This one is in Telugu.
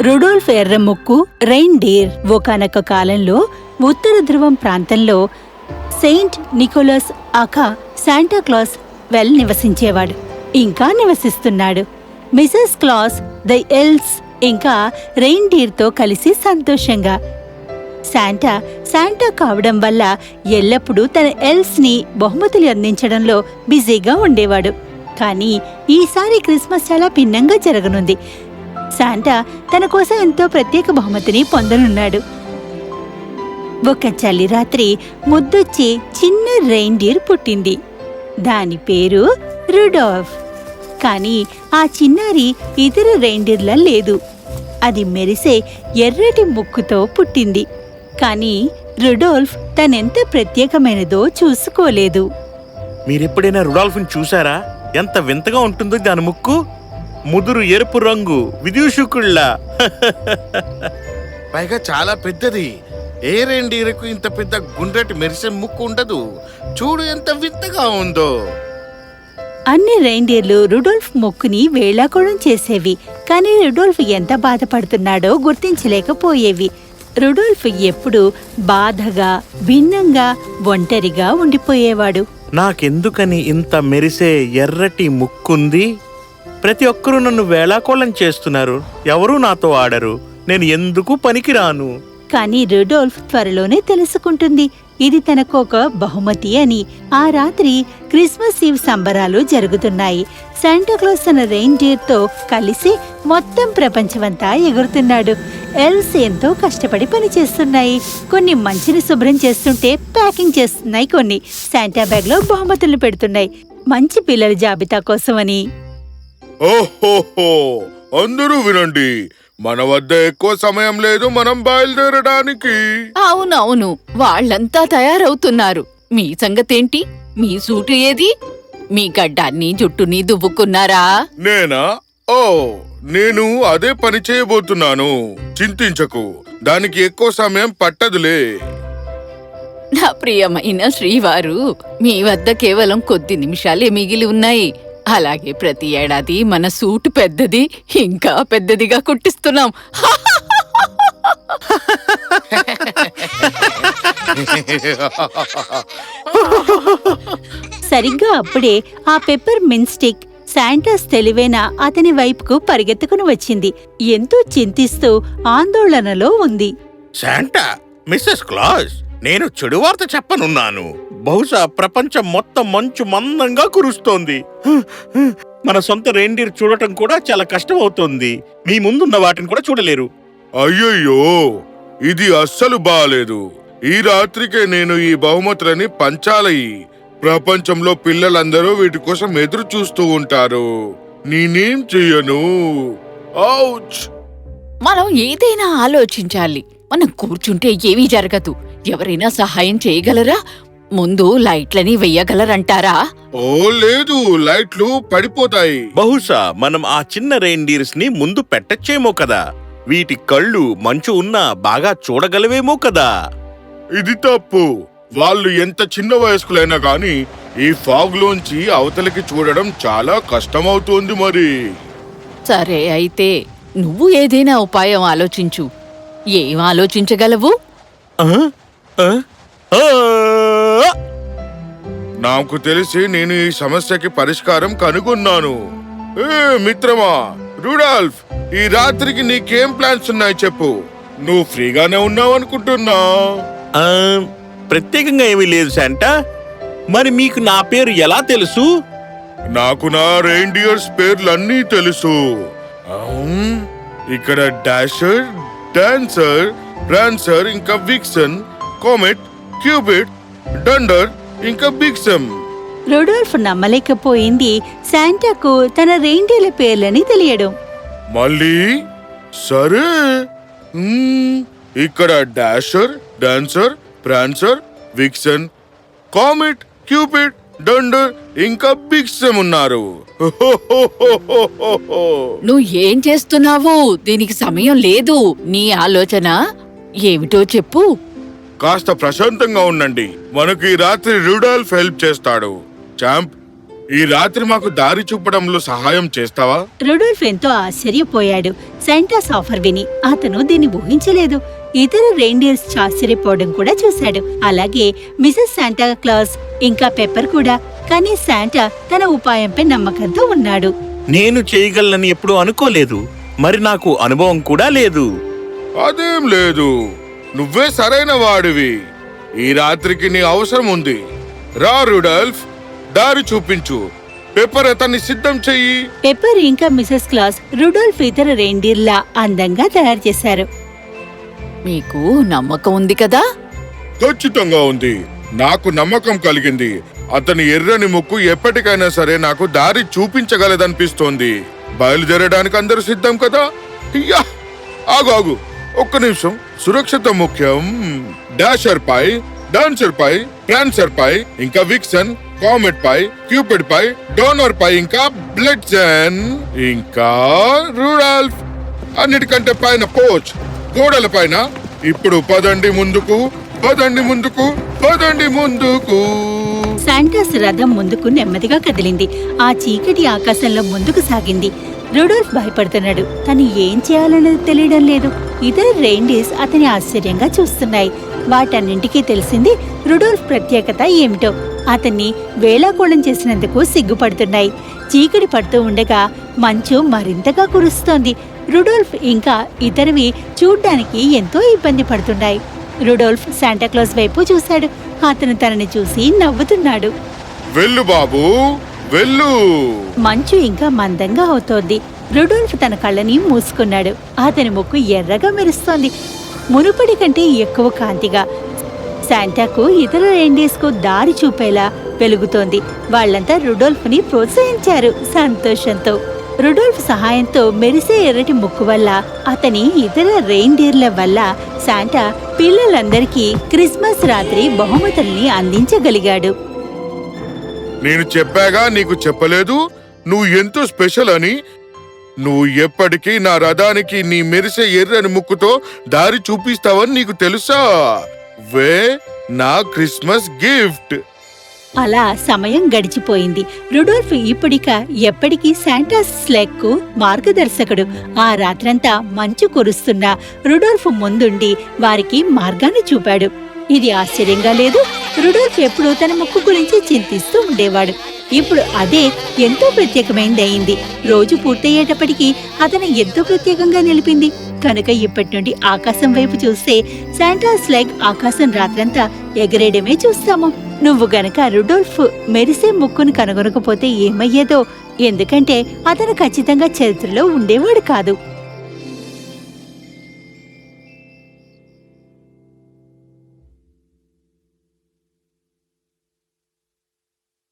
రుడోల్ఫ్ ఎర్రముక్కు రెయిన్డీర్ ఒకానొక కాలంలో ఉత్తర ధ్రువం ప్రాంతంలో సెయింట్ నికోలస్ ఆకా శాంటాక్లాస్ నివసించేవాడు, ఇంకా నివసిస్తున్నాడు. మిసెస్ క్లాస్ ద ఎల్స్ ఇంకా రెయిన్డీర్తో కలిసి సంతోషంగా. శాంటా కావడం వల్ల ఎల్లప్పుడూ తన ఎల్స్ని బహుమతులు అందించడంలో బిజీగా ఉండేవాడు. కానీ ఈసారి క్రిస్మస్ చాలా భిన్నంగా జరగనుంది. శాంటా తన కోసం ఎంతో ప్రత్యేక బహుమతిని పొందనున్నాడు. ఒక చలి రాత్రి ముద్దొచ్చే చిన్న రెయిన్డీర్ పుట్టింది. దాని పేరు రుడోల్ఫ్. కానీ ఆ చిన్నారి ఇతర రెయిన్డీర్లా లేదు. అది మెరిసే ఎర్రటి ముక్కుతో పుట్టింది. కానీ రుడోల్ఫ్ తనెంత ప్రత్యేకమైనదో చూసుకోలేదు. మీరెప్పుడైనా రుడాల్ఫ్ని చూసారా? ఎంత వింతగా ఉంటుందో దాని ముక్కు. ముదురు ఎరుపు రంగు విదూషకుళ్ళ. పైగా చాలా పెద్దది. ఏ రెండీరకు ఇంత పెద్ద గుండ్రటి మెరిసే ముక్కు ఉండదు. చూడు ఎంత వింతగా ఉందో. అన్ని రెయిన్డీర్లు రుడోల్ఫ్ ముక్కుని వేళాకోళం చేసేవి. కానీ రుడోల్ఫ్ ఎంత బాధపడుతున్నాడో గుర్తించలేకపోయేవి. రుడోల్ఫ్ ఎప్పుడూ బాధగా, భిన్నంగా, ఒంటరిగా ఉండిపోయేవాడు. నాకెందుకని ఇంత మెరిసే ఎర్రటి ముక్కుంది? ప్రతి ఒక్కరూ నన్ను వేళాకోళం చేస్తున్నారు. ఎవరూ నాతో ఆడరు. నేను ఎందుకు పనికిరాను? కానీ రుడోల్ఫ్ త్వరలోనే తెలుసుకుంటుంది ఇది తనకు ఒక బహుమతి అని. ఆ రాత్రి క్రిస్మస్ ఈవ్ సంబరాలు జరుగుతున్నాయి. శాంటాక్లాస్ తన రెయిన్డీర్తో కలిసి మొత్తం ప్రపంచమంతా ఎగురుతున్నాడు. ఎల్స్ ఎంతో కష్టపడి పనిచేస్తున్నాయి. కొన్ని మంచిని శుభ్రం చేస్తుంటే ప్యాకింగ్ చేస్తున్నాయి. కొన్ని శాంటా బ్యాగ్లో బహుమతులు పెడుతున్నాయి, మంచి పిల్లల జాబితా కోసమని. ఓహోహో, అందరూ వినండి. మన వద్ద ఎక్కువ సమయం లేదు. మనం బయలుదేరడానికి. అవునవును, వాళ్ళంతా తయారవుతున్నారు. మీ సంగతేంటి? మీ సూటు ఏది? మీ గడ్డాన్ని జుట్టుని దువ్వుకున్నారా? నేనా? ఓ, నేను అదే పని చేయబోతున్నాను. చింతించకు, దానికి ఎక్కువ సమయం పట్టదులే. నా ప్రియమైన శ్రీవారు, మీ వద్ద కేవలం కొద్ది నిమిషాలే మిగిలి ఉన్నాయి. అలాగే ప్రతి ఏడాది మన సూటు పెద్దది, ఇంకా పెద్దదిగా కుట్టిస్తున్నాం. సరిగ్గా అప్పుడే ఆ పెప్పర్ మింట్ స్టిక్ శాంటాస్ తెలివైన అతని వైపుకు పరిగెత్తుకుని వచ్చింది. ఎంతో చింతిస్తూ ఆందోళనలో ఉంది. శాంటా, మిస్సెస్ క్లాస్, నేను చెడు వార్త చెప్పనున్నాను. బహుశా ప్రపంచం మొత్తం మంచు మందంగా కురుస్తోంది. మన సొంత రెయిన్డీర్ చూడటం కూడా చాలా కష్టం అవుతోంది. మీ ముందున్న వాటిని కూడా చూడలేరు. అయ్యయ్యో, ఇది అస్సలు బాలేదు. ఈ రాత్రికే నేను ఈ బహుమతులని పంచాలి. ప్రపంచంలో పిల్లలందరూ వీటి కోసం ఎదురు చూస్తూ ఉంటారు. నేనేం చెయ్యను? ఔచ్! మనం ఏదైనా ఆలోచించాలి. మనం కూర్చుంటే ఏమీ జరగదు. ఎవరైనా సహాయం చేయగలరా? ముందు లైట్లని వెయ్యగలరంటారా? ఓ లేదు, లైట్లు పడిపోతాయి. బహుశా మనం ఆ చిన్న రెయిన్డీర్స్ ని ముందు పెట్టచ్చేమో కదా. వీటి కళ్ళు మంచు ఉన్నా బాగా చూడగలవేమో కదా. ఇది తప్పు. వాళ్ళు ఎంత చిన్న వయస్కులైనా గాని ఈ ఫాగ్ లోంచి అవతలికి చూడడం చాలా కష్టమవుతోంది. మరి సరే, అయితే నువ్వు ఏదైనా ఉపాయం ఆలోచించు. ఏం ఆలోచించగలవు? నాకు తెలిసి నేను ఈ సమస్యకి పరిష్కారం కనుగొన్నాను. ఏ మిత్రమా రుడాల్ఫ్, ఈ రాత్రికి నీకేం ప్లాన్స్ ఉన్నాయి చెప్పు. నువ్వు ఫ్రీగానే ఉన్నావు అనుకుంటున్నా. ప్రత్యేకంగా ఏమీ లేదు శాంటా. మరి మీకు నా పేరు ఎలా తెలుసు? నాకు నా రెయిన్డియర్స్ పేర్లన్నీ తెలుసు. ఇక్కడ డాషర్, డాన్సర్, ప్రాన్సర్, ఇంకా విక్సన్, కామెట్, క్యూపిడ్, డండర్, ఇంకా బిగ్సమ్. రుడోల్ఫ్ నమ్మలేకపోయింది శాంటాకు తన రెయిన్డీర్ల పేర్లని తెలియడం. మళ్ళీ సరే, ఇక్కడ డాషర్, డాన్సర్, ప్రాన్సర్, విక్సన్, కామెట్, క్యూపిడ్, డండర్, ఇంకా బిగ్సమ్ ఉన్నారు. నువ్వు ఏం చేస్తున్నావు? దీనికి సమయం లేదు. నీ ఆలోచన ఏమిటో చెప్పు. కాస్త ప్రశాంతంగా ఉండండి. మనకు ఈ రాత్రి రుడాల్ఫ్ హెల్ప్ చేస్తాడు. చాంప్, ఈ రాత్రి మాకు దారి చూపడంలో సహాయం చేస్తావా? రుడోల్ఫ్ ఎంతో ఆశ్చర్యపోయాడు. శాంటాస్ ఆఫర్ విని అతను దీన్ని ఊహించలేదు. ఇతర రెయిన్డియర్స్ ఆశ్చర్యపోవడం కూడా చూశాడు. అలాగే మిసెస్ శాంటా క్లాస్ ఇంకా పెప్పర్ కూడా. కానీ శాంటా తన ఉపాయంపై నమ్మకంతో ఉన్నాడు. నేను చేయగలనని ఎప్పుడూ అనుకోలేదు. మరి నాకు అనుభవం కూడా లేదు. అదేం లేదు, నువ్వే సరైన వాడివి. ఈ రాత్రికి నీ అవసరం ఉంది. రా రుడాల్ఫ్, దారి చూపించు. పెప్పర్ అతన్ని సిద్ధం చెయ్యి. పెప్పర్ ఇంకా మిసెస్ క్లాస్ రుడోల్ఫ్ ఇతర రెయిన్డియర్లా అందంగా తయారు చేశారు. మీకు నమ్మకం ఉంది కదా? ఖచ్చితంగా ఉంది. నాకు నమ్మకం కలిగింది. అతని ఎర్రని ముక్కు ఎప్పటికైనా సరే నాకు దారి చూపించగలదనిపిస్తోంది. బయలుదేరడానికి అందరూ సిద్ధం కదా? యా! ఆగు, ఒక్క నిమిషం. సురక్షత ముఖ్యం. డాషర్ పై, డాన్సర్ పై, ప్రాన్సర్ పై, ఇంకా విక్సన్, కామెట్ పై, క్యూపిడ్ పై, డోనర్ పై, ఇంకా బ్లడ్జన్, ఇంకా రుడాల్ఫ్. అన్నిటికంటే పైన పోచ్, గోడల పైన. ఇప్పుడు పదండి ముందుకు, పదండి ముందుకు, పదండి ముందుకు. శాంటాస్ రథం ముందుకు నెమ్మదిగా కదిలింది. ఆ చీకటి ఆకాశంలో ముందుకు సాగింది. రుడోల్ఫ్ భయపడుతున్నాడు. తను ఏం చేయాలన్నది తెలియడం లేదు. ఇతర రెయిన్డియర్స్ అతని ఆశ్చర్యంగా చూస్తున్నాయి. వాటన్నింటికీ తెలిసింది రుడోల్ఫ్ ప్రత్యేకత ఏమిటో. అతన్ని వేళాకోళం చేసినందుకు సిగ్గుపడుతున్నాయి. చీకటి పడుతూ ఉండగా మంచు మరింతగా కురుస్తోంది. రుడోల్ఫ్ ఇంకా ఇతరవి చూడ్డానికి ఎంతో ఇబ్బంది పడుతున్నాయి. రుడోల్ఫ్ శాంటాక్లాస్ వైపు చూశాడు. అతను తనని చూసి నవ్వుతున్నాడు. వెళ్ళు బాబు, వెళ్ళు. మంచు ఇంకా మందంగా అవుతోంది. రుడోల్ఫ్ తన కళ్ళని మూసుకున్నాడు. అతని ముక్కు ఎర్రగా మెరుస్తోంది, మునుపటి కంటే ఎక్కువ కాంతిగా. శాంటాకు ఇతర రెయిన్డియర్స్ కు దారి చూపేలా వెలుగుతోంది. వాళ్ళంతా రుడోల్ఫ్ ని ప్రోత్సహించారు సంతోషంతో. రుడోల్ఫ్ సహాయంతో మెరిసే ఎర్రటి ముక్కు వల్ల అతని ఇతర రెయిన్డియర్ల వల్ల శాంటా పిల్లలందరికీ క్రిస్మస్ రాత్రి బహుమతుల్ని అందించగలిగాడు. నేను చెప్పాగా, నీకు చెప్పలేదు నువ్వు ఎంతో స్పెషల్ అని. నువ్వు ఎప్పటికీ నా రథానికి నీ మెరిసే ఎర్రని ముక్కుతో దారి చూపిస్తావని నీకు తెలుసా? వే నా క్రిస్మస్ గిఫ్ట్. అలా సమయం గడిచిపోయింది. రుడోల్ఫ్ ఇప్పుడిక ఎప్పటికీ శాంటాస్ స్లెగ్ కు మార్గదర్శకుడు. ఆ రాత్రంతా మంచు కురుస్తున్నా రుడోల్ఫ్ ముందుండి వారికి మార్గాన్ని చూపాడు. ఇది ఆశ్చర్యంగా లేదు. రుడోల్ఫ్ ఎప్పుడూ తన ముక్కు గురించి చింతిస్తూ ఉండేవాడు. ఇప్పుడు అదే ఎంతో ప్రత్యేకమైంది అయింది. రోజు పూర్తయ్యేటప్పటికీ అతను ఎంతో ప్రత్యేకంగా నిలిపింది. కనుక ఇప్పటి నుండి ఆకాశం వైపు చూస్తే శాంటాస్ స్లెగ్ ఆకాశం రాత్రంతా ఎగరేయడమే చూస్తాము. నువ్వు గనక రుడోల్ఫ్ మెరిసే ముక్కును కనుగొనకపోతే ఏమయ్యేదో. ఎందుకంటే అతను ఖచ్చితంగా చరిత్రలో ఉండేవాడు కాదు.